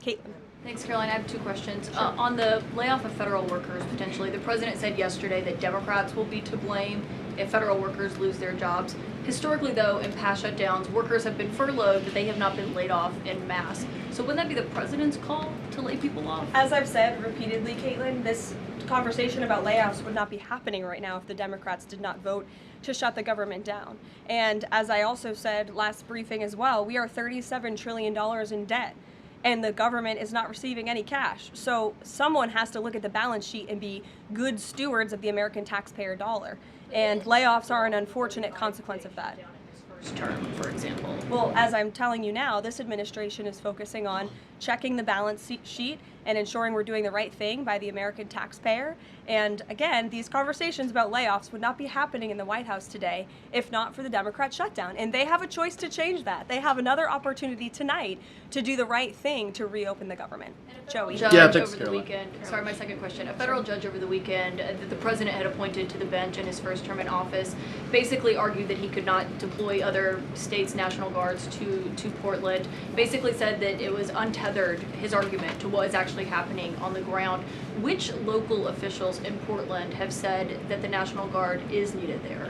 Caitlin. Thanks, Caroline. I have two questions. Sure. On the layoff of federal workers, potentially, the president said yesterday that Democrats will be to blame if federal workers lose their jobs. Historically, though, in past shutdowns, workers have been furloughed, but they have not been laid off en masse. So wouldn't that be the president's call to lay people off? As I've said repeatedly, Caitlin, this conversation about layoffs would not be happening right now if the Democrats did not vote to shut the government down. And as I also said last briefing as well, we are $37 trillion in debt, and the government is not receiving any cash. So someone has to look at the balance sheet and be good stewards of the American taxpayer dollar. And layoffs are an unfortunate consequence of that. Term, for example. Well, as I'm telling you now, this administration is focusing on checking the balance sheet and ensuring we're doing the right thing by the American taxpayer. And again, these conversations about layoffs would not be happening in the White House today if not for the Democrat shutdown. And they have a choice to change that. They have another opportunity tonight to do the right thing to reopen the government. Joey. Judge over the weekend. Sorry, my second question. A federal judge over the weekend that the president had appointed to the bench in his first term in office basically argued that he could not deploy other states' National Guards to Portland. Basically said that it was untethered, his argument, to what is actually happening on the ground. Which local officials in Portland have said that the National Guard is needed there?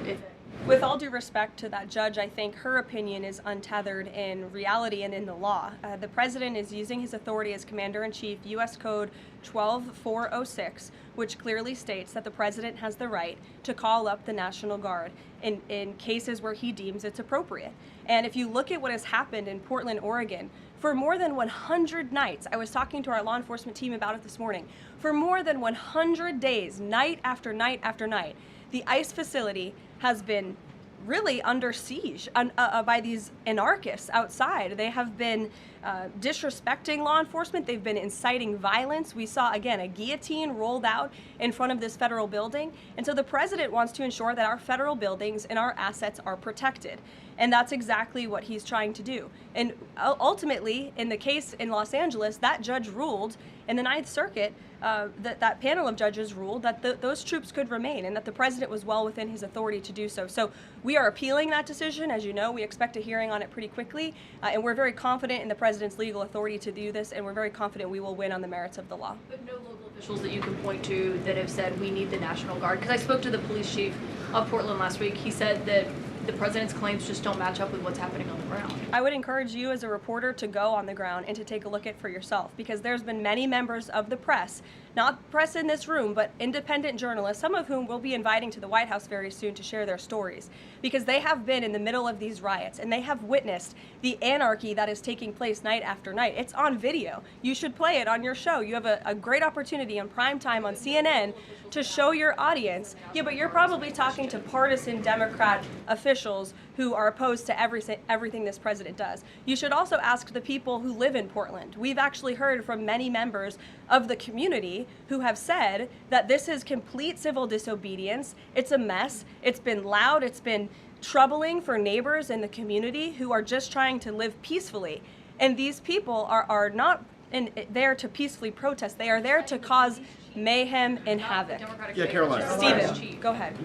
With all due respect to that judge, I think her opinion is untethered in reality and in the law. The president is using his authority as Commander-in-Chief, U.S. Code 12406, which clearly states that the president has the right to call up the National Guard in cases where he deems it's appropriate. And if you look at what has happened in Portland, Oregon, for more than 100 nights, I was talking to our law enforcement team about it this morning, for more than 100 days, night after night after night, the ICE facility has been really under siege by these anarchists outside. They have been disrespecting law enforcement. They've been inciting violence. We saw, again, a guillotine rolled out in front of this federal building. And so the president wants to ensure that our federal buildings and our assets are protected. And that's exactly what he's trying to do. And ultimately, in the case in Los Angeles, that judge ruled in the Ninth Circuit, that panel of judges ruled that those troops could remain and that the president was well within his authority to do so. So we are appealing that decision. As you know, we expect a hearing on it pretty quickly, and we're very confident in the president's legal authority to do this, and we're very confident we will win on the merits of the law. But no local officials that you can point to that have said we need the National Guard? Because I spoke to the police chief of Portland last week. He said that the president's claims just don't match up with what's happening on the ground. I would encourage you as a reporter to go on the ground and to take a look at it for yourself, because there's been many members of the press, not press in this room, but independent journalists, some of whom we'll be inviting to the White House very soon to share their stories, because they have been in the middle of these riots and they have witnessed the anarchy that is taking place night after night. It's on video. You should play it on your show. You have a great opportunity on prime time on CNN to show your audience. Yeah, but you're probably talking to partisan Democrat officials who are opposed to everything this president does. You should also ask the people who live in Portland. We've actually heard from many members of the community who have said that this is complete civil disobedience. It's a mess. It's been loud. It's been troubling for neighbors in the community who are just trying to live peacefully. And these people are not there to peacefully protest. They are there to cause mayhem and havoc. Yeah, Karoline. Stephen, go ahead.